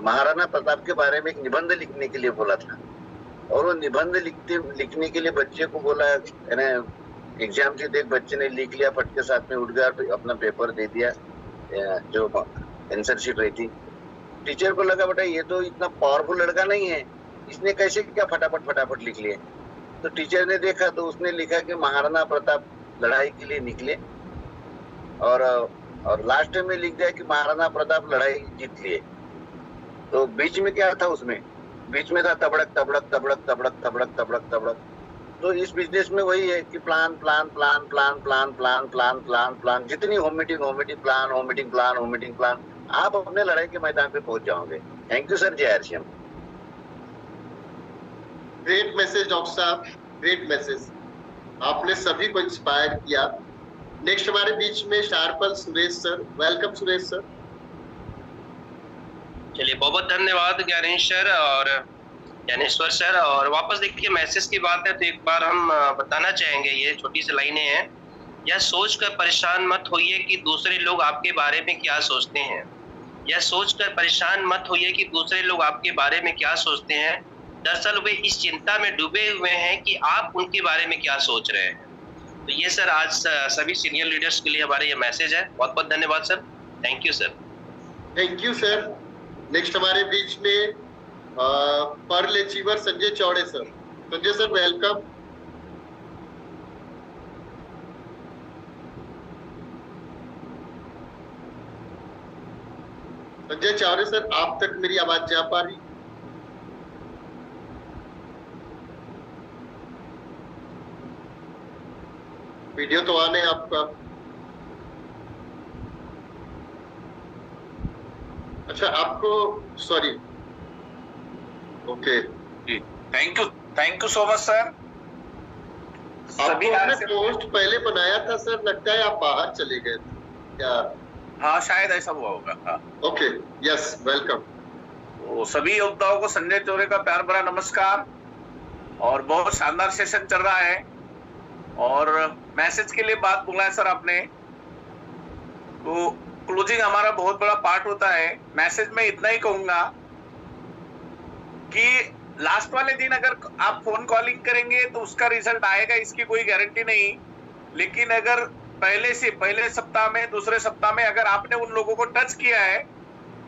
Speaker 13: महाराणा प्रताप के बारे में एक निबंध लिखने के लिए बोला था, और वो निबंध लिखने के लिए बच्चे को बोला, एग्जाम थी तो एक बच्चे ने लिख लिया, फट के साथ में उठ गया, अपना पेपर दे दिया, जो आंसर शीट रही थी। टीचर को लगा बेटा ये तो इतना पावरफुल लड़का नहीं है, इसने कैसे क्या फटाफट लिख लिए। तो टीचर ने देखा तो उसने लिखा कि महाराणा प्रताप लड़ाई के लिए निकले, और लास्ट में लिख दिया कि महाराणा प्रताप लड़ाई जीत लिए। तो बीच में क्या था, उसमें बीच में था तबड़क तबड़क तबड़क तबड़क तबड़क तबड़क तबड़क। तो इस बिजनेस में वही है कि plan plan plan plan plan plan plan plan plan, जितनी home meeting plan, home meeting plan, आप अपने लड़ाई के मैदान पे पहुंच जाओगे। थैंक यू सर, जय हरिश्याम।
Speaker 1: ग्रेट मैसेज डॉक्टर साहब, ग्रेट मैसेज, आपने सभी को इंस्पायर किया। नेक्स्ट हमारे बीच में शार्पल Suresh sir, welcome Suresh sir.
Speaker 14: चलिए बहुत बहुत धन्यवाद ज्ञानेश सर और ज्ञानेश्वर सर। और वापस देखिए मैसेज की बात है तो एक बार हम बताना चाहेंगे, ये छोटी सी लाइनें हैं। यह सोचकर परेशान मत होइए कि दूसरे लोग आपके बारे में क्या सोचते हैं। यह सोचकर परेशान मत होइए कि दूसरे लोग आपके बारे में क्या सोचते हैं। दरअसल वे इस चिंता में डूबे हुए हैं कि आप उनके बारे में क्या सोच रहे हैं। तो ये सर आज सभी सीनियर लीडर्स के लिए हमारा ये मैसेज है। बहुत बहुत धन्यवाद sir, thank you sir.
Speaker 1: Thank you sir. Next हमारे बीच में पर्ल अचीवर संजय चौड़े sir. Sanjay sir welcome. Sanjay चौड़े सर, आप तक मेरी आवाज जा पा रही? वीडियो तो आने आपका। अच्छा आपको, sorry, okay,
Speaker 15: thank you so much sir.
Speaker 1: सभी आपने पोस्ट पहले बनाया था सर, लगता है आप बाहर चले गए थे क्या?
Speaker 15: हाँ शायद ऐसा हुआ होगा। हाँ
Speaker 1: ओके, यस वेलकम।
Speaker 15: तो सभी योद्धाओं को संजय चौरे का प्यार भरा नमस्कार। और बहुत शानदार सेशन चल रहा है और मैसेज के लिए बात बोला है सर आपने, तो क्लोजिंग हमारा बहुत बड़ा पार्ट होता है। मैसेज में इतना ही कहूंगा कि लास्ट वाले दिन अगर आप फोन कॉलिंग करेंगे तो उसका रिजल्ट आएगा, इसकी कोई गारंटी नहीं। लेकिन अगर पहले सप्ताह में, दूसरे सप्ताह में अगर आपने उन लोगों को टच किया है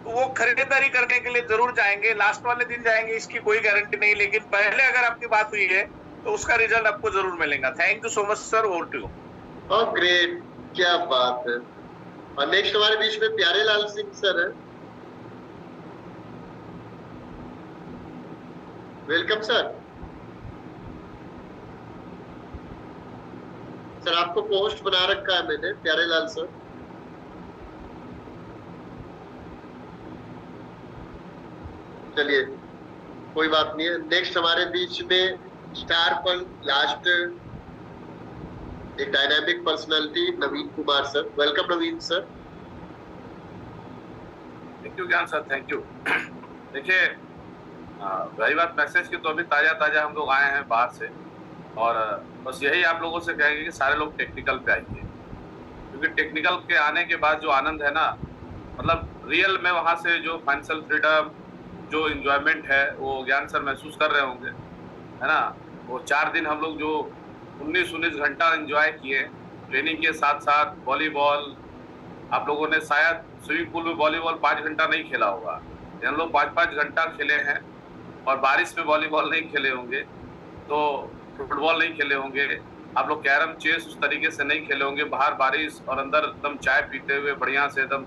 Speaker 15: तो वो खरीदारी करने के लिए जरूर जाएंगे। लास्ट वाले दिन जाएंगे इसकी कोई गारंटी नहीं, लेकिन पहले अगर आपकी बात हुई है तो उसका रिजल्ट आपको जरूर मिलेगा। Thank you so much sir, over to you.
Speaker 1: Oh great, क्या बात है। और नेक्स्ट हमारे बीच में प्यारे लाल सिंह सर है, वेलकम सर। सर आपको पोस्ट बना रखा है मैंने, प्यारे लाल सर। चलिए कोई बात नहीं है। नेक्स्ट हमारे बीच में स्टार पर लास्ट एक dynamic personality Naveen Kumar sir, welcome Naveen sir.
Speaker 16: Thank you ज्ञान सर, थैंक यू। देखिए रही बात मैसेज की, तो अभी ताजा हम लोग आए हैं बाहर से, और बस यही आप लोगों से कहेंगे कि सारे लोग टेक्निकल पे आइए, क्योंकि टेक्निकल के आने के बाद जो आनंद है ना, मतलब रियल में वहाँ से जो फाइनेंशियल फ्रीडम, जो इंजॉयमेंट है वो ज्ञान सर महसूस कर रहे होंगे, है ना। वो 4 दिन हम लोग जो 19 घंटा एंजॉय किए, ट्रेनिंग के साथ साथ वॉलीबॉल, आप लोगों ने शायद स्विमिंग पूल में वॉलीबॉल 5 घंटा नहीं खेला होगा, हम लोग 5-5 घंटा खेले हैं। और बारिश में वॉलीबॉल नहीं खेले होंगे, तो फुटबॉल नहीं खेले होंगे, आप लोग कैरम चेस उस तरीके से नहीं खेले होंगे, बाहर बारिश और अंदर एकदम चाय पीते हुए बढ़िया से एकदम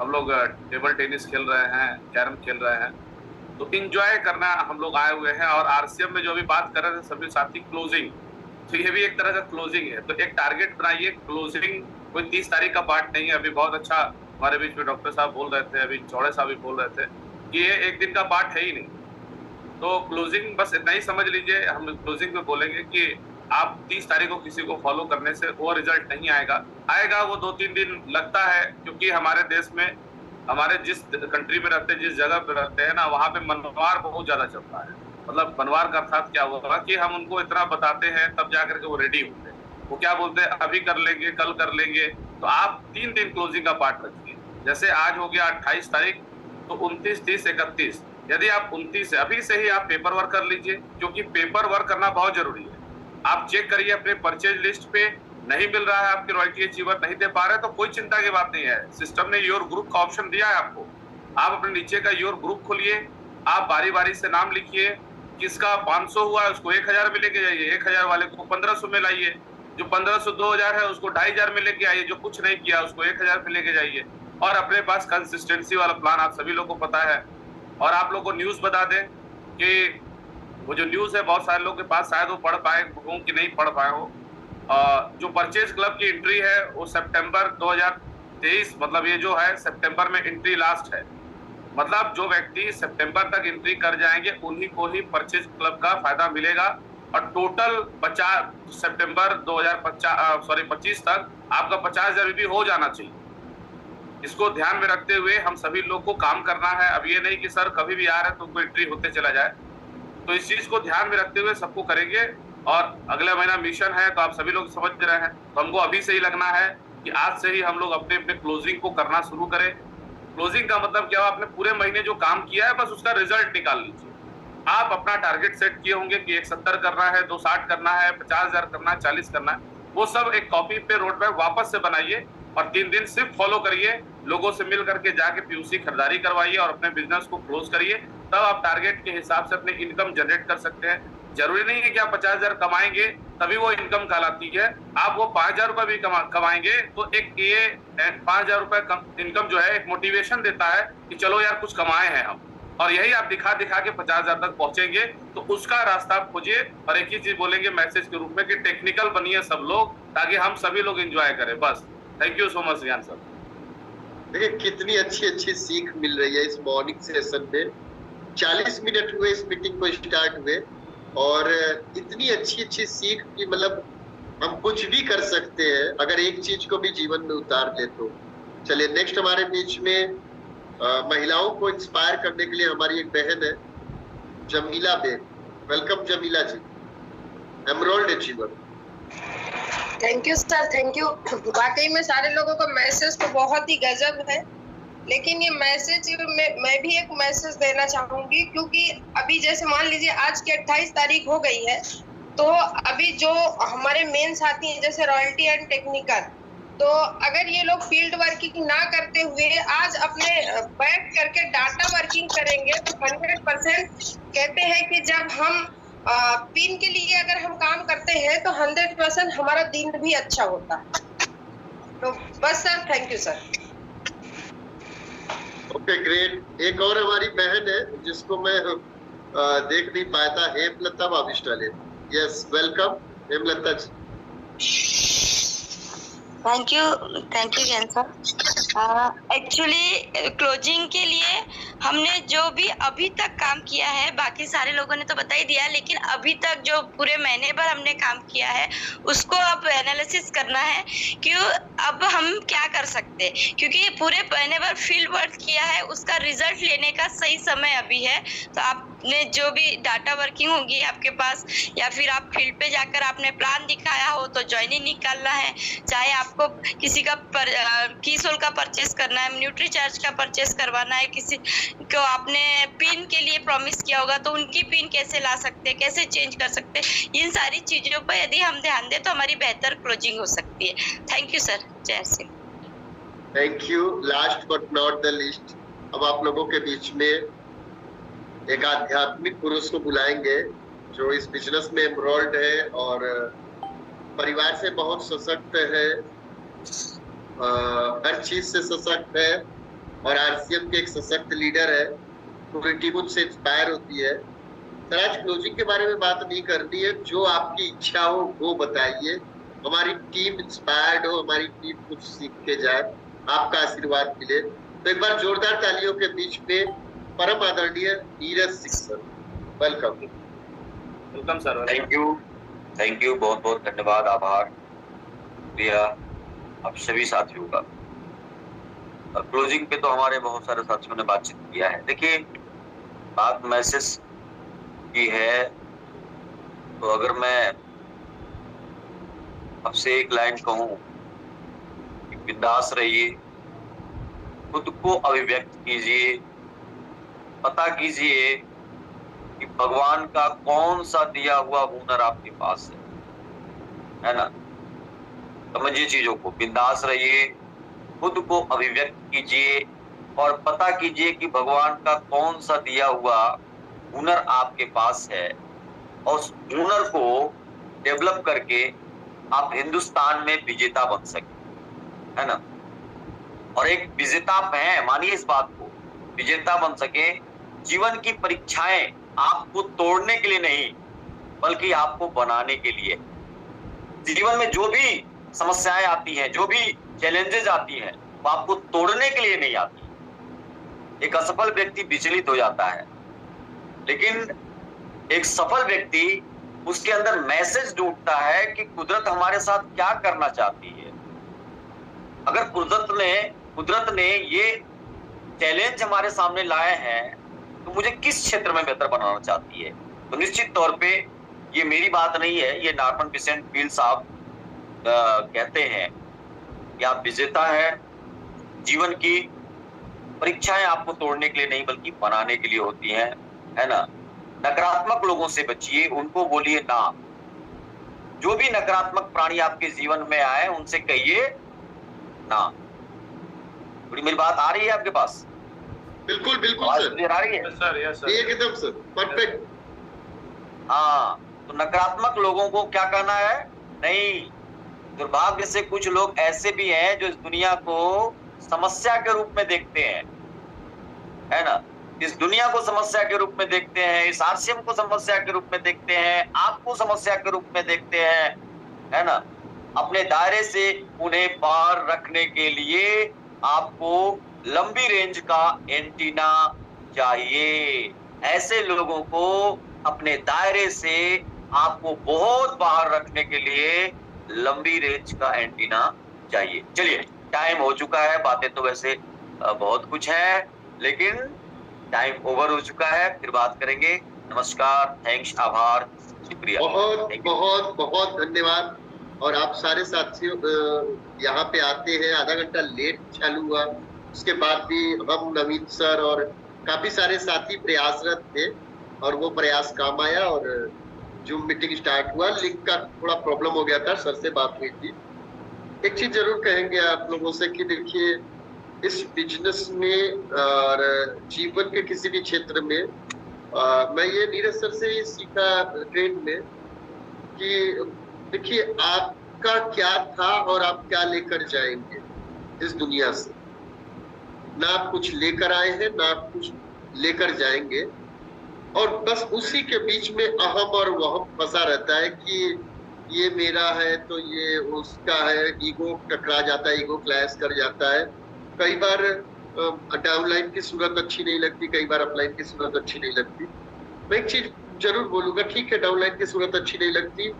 Speaker 16: हम लोग टेबल टेनिस खेल रहे हैं, कैरम खेल रहे हैं। तो इंजॉय करना हम लोग आए हुए हैं। और आरसीएम में जो अभी बात कर रहे थे सभी साथी, क्लोजिंग, तो ये भी एक तरह का क्लोजिंग है। तो एक टारगेट बनाइए, क्लोजिंग कोई 30 तारीख का पार्ट नहीं है। अभी बहुत अच्छा हमारे बीच में डॉक्टर साहब बोल रहे थे, अभी चौड़े साहब भी बोल रहे थे कि ये एक दिन का पार्ट है ही नहीं। तो क्लोजिंग बस इतना ही समझ लीजिए। हम क्लोजिंग में बोलेंगे कि आप 30 तारीख को किसी को फॉलो करने से वो रिजल्ट नहीं आएगा वो 2-3 दिन लगता है, क्योंकि हमारे देश में, हमारे जिस कंट्री में रहते हैं, जिस जगह पे रहते हैं ना, वहाँ पे मनोवार बहुत ज्यादा चलता है। मतलब बनवार का अर्थात क्या होगा कि हम उनको इतना बताते हैं तब जाकर के वो रेडी होते हैं। वो क्या बोलते हैं, अभी कर लेंगे, कल कर लेंगे। तो आप 3 दिन क्लोजिंग का पार्ट रखिए। जैसे आज हो गया 28 तारीख, तो 29, 30, 31, यदि आप 29 से अभी से ही आप पेपर वर्क कर लीजिए, क्योंकि पेपर वर्क करना बहुत जरूरी है। आप चेक करिए अपने परचेज लिस्ट पे, नहीं मिल रहा है, आपके रॉयल्टी अचीवर नहीं दे पा रहे, तो कोई चिंता की बात नहीं है। सिस्टम ने योर ग्रुप का ऑप्शन दिया है आपको। आप अपने नीचे का योर ग्रुप खोलिए, आप बारी बारी से नाम लिखिए। किसका 500 हुआ है उसको 1000 में लेके जाइए, 1000 वाले को 1500 में लाइए, जो 1500 2000 है उसको 2500 में लेके आइए, जो कुछ नहीं किया उसको 1000 में लेके जाइए। और अपने पास कंसिस्टेंसी वाला प्लान आप सभी लोगों को पता है। और आप लोगों को न्यूज बता दें कि वो जो न्यूज है बहुत सारे लोगों के पास शायद वो पढ़ पाए हो कि नहीं पढ़ पाए हो। जो परचेज क्लब की एंट्री है वो सितंबर 2023, मतलब ये जो है सितंबर में एंट्री लास्ट है। मतलब जो व्यक्ति सितंबर तक एंट्री कर जाएंगे उन्हीं को ही परचेज क्लब का फायदा मिलेगा। और टोटल सितंबर 2025 तक आपका 50,000 भी हो जाना चाहिए। इसको ध्यान में रखते हुए हम सभी लोग को काम करना है। अब ये नहीं कि सर कभी भी आ रहे तो कोई एंट्री होते चला जाए, तो इस चीज को ध्यान में रखते हुए सबको करेंगे। और अगला महीना मिशन है तो आप सभी लोग समझ रहे हैं, तो हमको अभी से ही लगना है कि आज से ही हम लोग अपने अपने क्लोजिंग को करना शुरू करें। क्लोजिंग का मतलब क्या हो, आपने पूरे महीने जो काम किया है बस उसका रिजल्ट निकाल लीजिए। आप अपना टारगेट सेट किए होंगे कि 170 करना है, 260 करना है, 50,000 करना है, 40 करना है, वो सब एक कॉपी पे रोड मैप वापस से बनाइए और 3 दिन सिर्फ फॉलो करिए। लोगों से मिल करके जाके पीयूसी खरीदारी करवाइए और अपने बिजनेस को क्लोज करिए। तब आप टारगेट के हिसाब से अपनी इनकम जनरेट कर सकते हैं। जरूरी नहीं है कि आप 50,000 कमाएंगे तभी वो इनकम कहलाती है। आप वो 5,000 रुपए भी कमाएंगे तो एक ये 5,000 रुपए इनकम जो है एक मोटिवेशन देता है कि चलो यार कुछ कमाए हैं हम। और यही आप दिखा दिखा के 50,000 तक पहुंचेंगे। तो उसका रास्ता आप खोजिए। और एक ही चीज बोलेंगे मैसेज के रूप में कि टेक्निकल बनिए सब लोग, ताकि हम सभी लोग एंजॉय करें। बस thank you so much Riyan sir.
Speaker 1: देखिए कितनी अच्छी अच्छी सीख मिल रही है इस मॉर्निंग सेशन में। 40 मिनट हुए इस मीटिंग को स्टार्ट हुए और इतनी अच्छी अच्छी सीख की, मतलब हम कुछ भी कर सकते हैं अगर एक चीज को भी जीवन में उतार ले तो। चलिए नेक्स्ट हमारे बीच में महिलाओं को इंस्पायर करने के लिए हमारी एक बहन है Jamila Baig. Welcome Jamila ji, emerald achiever.
Speaker 17: Thank you sir, thank you. वाकई में सारे लोगों का मैसेज तो बहुत ही गजब है, लेकिन ये मैसेज मैं भी एक मैसेज देना चाहूंगी। क्योंकि अभी जैसे मान लीजिए आज की 28 तारीख हो गई है, तो अभी जो हमारे मेन साथी हैं जैसे रॉयल्टी एंड टेक्निकल, तो अगर ये लोग फील्ड वर्किंग ना करते हुए आज अपने बैठ करके डाटा वर्किंग करेंगे तो 100% कहते हैं कि जब हम पिन के लिए अगर हम काम करते हैं तो 100% हमारा दिन भी अच्छा होता है। तो बस sir, thank you sir.
Speaker 1: Okay great. एक और हमारी बहन है जिसको मैं देख नहीं पाया था, Hemlata Bhavishtale. Yes welcome Hemlata ji.
Speaker 18: Thank you Jain sir. Actually closing के लिए हमने जो भी अभी तक काम किया है, बाकी सारे लोगों ने तो बता ही दिया, लेकिन अभी तक जो पूरे महीने भर हमने काम किया है उसको अब एनालिसिस करना है कि अब हम क्या कर सकते हैं। क्योंकि पूरे महीने भर फील्ड वर्क किया है, उसका रिजल्ट लेने का सही समय अभी है। तो आपने जो भी डाटा वर्किंग होगी आपके पास, या फिर आप फील्ड पे जाकर आपने प्लान दिखाया हो तो ज्वाइनिंग निकालना है। चाहे आपको किसी का कीसोल का परचेस करना है, न्यूट्री चार्ज का परचेस करवाना है, किसी को आपने पिन के लिए प्रॉमिस किया होगा तो उनकी पिन कैसे ला सकते हैं, कैसे चेंज कर सकते हैं, इन सारी चीजों पर यदि हम ध्यान दें तो हमारी बेहतर क्लोजिंग हो सकती है। Thank you sir. जय सिंह।
Speaker 1: Thank you. Last but not the least, अब आप लोगों के बीच में एक आध्यात्मिक पुरुष को बुलाएंगे जो इस बिजनेस में एनरोल्ड है और परिवार से बहुत सशक्त है, हर चीज से सशक्त है और आरसीएम के एक सशक्त लीडर है। पूरी टीम उनसे इंस्पायर होती है। सर आज क्लोजिंग के बारे में बात नहीं करनी है, जो आपकी इच्छा हो वो बताइए। हमारी टीम इंस्पायर्ड हो, हमारी टीम कुछ सीख के जाए, आपका आशीर्वाद मिले। तो एक बार जोरदार तालियों के बीच में परम आदरणीय Neeraj Singh sir, welcome.
Speaker 16: Welcome sir.
Speaker 19: Thank you, बहुत बहुत धन्यवाद, आभार प्रिया आप सभी साथियों का। क्लोजिंग पे तो हमारे बहुत सारे साथियों ने बातचीत किया है। देखिए बात मैसेज की है, तो अगर मैं आपसे एक लाइन कहूं कि बिंदास रहिए, खुद को अभिव्यक्त कीजिए, पता कीजिए कि भगवान का कौन सा दिया हुआ हुनर आपके पास है ना। समझिए चीजों को, बिंदास रहिए, खुद को अभिव्यक्त कीजिए और पता कीजिए कि भगवान का कौन सा दिया हुआ हुनर आपके पास है, और उस हुनर को डेवलप करके आप हिंदुस्तान में विजेता बन सके, है ना। और एक विजेता आप हैं, मानिए इस बात को, विजेता बन सके। जीवन की परीक्षाएं आपको तोड़ने के लिए नहीं, बल्कि आपको बनाने के लिए। जीवन में जो भी समस्याएं आती हैं, जो भी चैलेंजेस आती हैं, वो आपको तोड़ने के लिए नहीं आती। एक असफल व्यक्ति विचलित हो जाता है, लेकिन एक सफल व्यक्ति, उसके अंदर मैसेज ढूंढता है कि कुदरत हमारे साथ क्या करना चाहती है। अगर कुदरत ने ये चैलेंज हमारे सामने लाए हैं, तो मुझे किस क्षेत्र में बेहतर बनाना चाहती है। तो निश्चित तौर पे ये मेरी बात नहीं है, ये नॉर्मन विसेंट पील साहब कहते हैं कि आप विजेता है। जीवन की परीक्षाएं आपको तोड़ने के लिए नहीं, बल्कि बनाने के लिए होती हैं, है ना। नकारात्मक लोगों से बचिए, उनको बोलिए ना। जो भी नकारात्मक प्राणी आपके जीवन में आए, उनसे कहिए ना। थोड़ी मेरी बात आ रही है आपके पास?
Speaker 1: बिल्कुल बिल्कुल सर,
Speaker 19: आ रही है
Speaker 16: सर, यस सर,
Speaker 1: एकदम सर, परफेक्ट।
Speaker 19: हाँ, तो नकारात्मक लोगों को क्या कहना है? नहीं। दुर्भाग्य से कुछ लोग ऐसे भी हैं जो इस दुनिया को समस्या के रूप में देखते हैं, है ना। इस दुनिया को समस्या के रूप में देखते हैं, इस आरसीएम को समस्या के रूप में देखते हैं, आपको समस्या के रूप में देखते हैं, है ना। अपने दायरे से उन्हें बाहर रखने के लिए आपको लंबी रेंज का एंटीना चाहिए। ऐसे लोगों को अपने दायरे से आपको बहुत बाहर रखने के लिए लंबी रेंज का एंटीना चाहिए। चलिए, टाइम हो चुका है। बातें तो वैसे बहुत कुछ है, लेकिन टाइम ओवर हो चुका है। फिर बात करेंगे। नमस्कार, थैंक्स, आभार, शुक्रिया,
Speaker 1: बहुत बहुत बहुत धन्यवाद। और आप सारे साथियों यहाँ पे आते हैं, आधा घंटा लेट चालू हुआ, उसके बाद भी हम, नवीन सर और काफी सारे साथी प्रयासरत थे, और वो प्रयास काम आया और जूम मीटिंग स्टार्ट हुआ। लिंक का थोड़ा प्रॉब्लम हो गया था, सर से बात हुई थी। एक चीज जरूर कहेंगे आप लोगों से कि देखिए, इस बिजनेस में और जीवन के किसी भी क्षेत्र में मैं ये नीरज सर से ही सीखा ट्रेन में कि देखिए, आपका क्या था और आप क्या लेकर जाएंगे इस दुनिया से। ना आप कुछ लेकर आए हैं, ना आप कुछ लेकर जाएंगे, और बस उसी के बीच में अहम और वहम फंसा रहता है कि ये मेरा है तो ये उसका है। ईगो टकरा जाता है, ईगो क्लैश कर जाता है। कई बार डाउनलाइन की सूरत अच्छी नहीं लगती, कई बार अपलाइन की सूरत अच्छी नहीं लगती। मैं एक चीज जरूर बोलूंगा, ठीक है, डाउनलाइन की सूरत अच्छी नहीं लगती,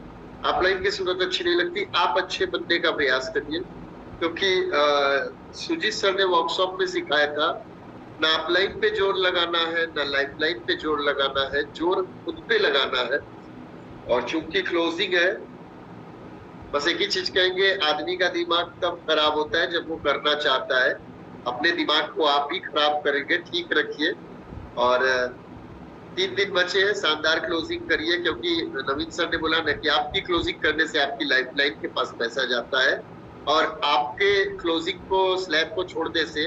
Speaker 1: अपलाइन की सूरत अच्छी नहीं लगती, आप अच्छे बनने का प्रयास करिए। क्योंकि सुजीत सर ने वर्कशॉप में सिखाया था, ना अपलाइन पे जोर लगाना है, ना लाइफलाइन पे जोर लगाना है, जोर खुद पे लगाना है। और चूंकि क्लोजिंग है, बस एक ही चीज कहेंगे, आदमी का दिमाग तब खराब होता है जब वो करना चाहता है। अपने दिमाग को आप ही खराब करेंगे, ठीक रखिए। और 3 दिन बचे हैं, शानदार क्लोजिंग करिए, क्योंकि नवीन सर ने बोला ना कि आपकी क्लोजिंग करने से आपकी लाइफलाइन के पास पैसा जाता है, और आपके क्लोजिंग को, स्लैब को छोड़ने से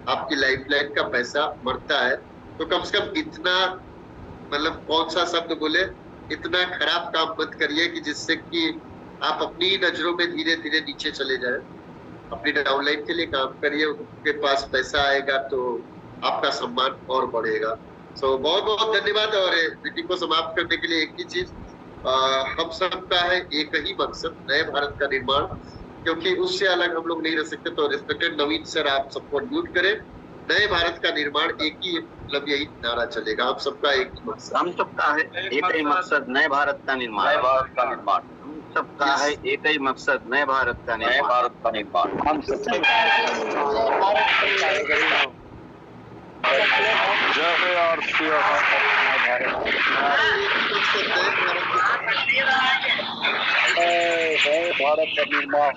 Speaker 1: आपकी लाइफलाइन का पैसा मरता है। तो कम से कम इतना, मतलब कौन सा शब्द बोले, इतना खराब काम मत करिए कि जिससे कि आप अपनी नजरों में धीरे धीरे नीचे चले जाए। अपनी डाउनलाइन के लिए काम करिए, उनके पास पैसा आएगा तो आपका सम्मान और बढ़ेगा। सो बहुत बहुत धन्यवाद। और मीटिंग को समाप्त करने के लिए एक ही चीज, हम सबका है एक ही मकसद, नए भारत का निर्माण, क्योंकि उससे अलग हम लोग नहीं रह सकते। तो रिस्पेक्टेड नवीन सर, आप सबको अनम्यूट करें। नए भारत का निर्माण, एक ही मतलब यही नारा चलेगा, आप सबका एक ही मकसद,
Speaker 20: हम सबका है एक ही मकसद, नए भारत का निर्माण,
Speaker 19: नए भारत का निर्माण,
Speaker 20: हम सबका है एक ही मकसद, नए भारत का निर्माण,
Speaker 19: नए भारत का निर्माण, हम सबका।
Speaker 20: जय
Speaker 21: रहे और भारत का निर्माण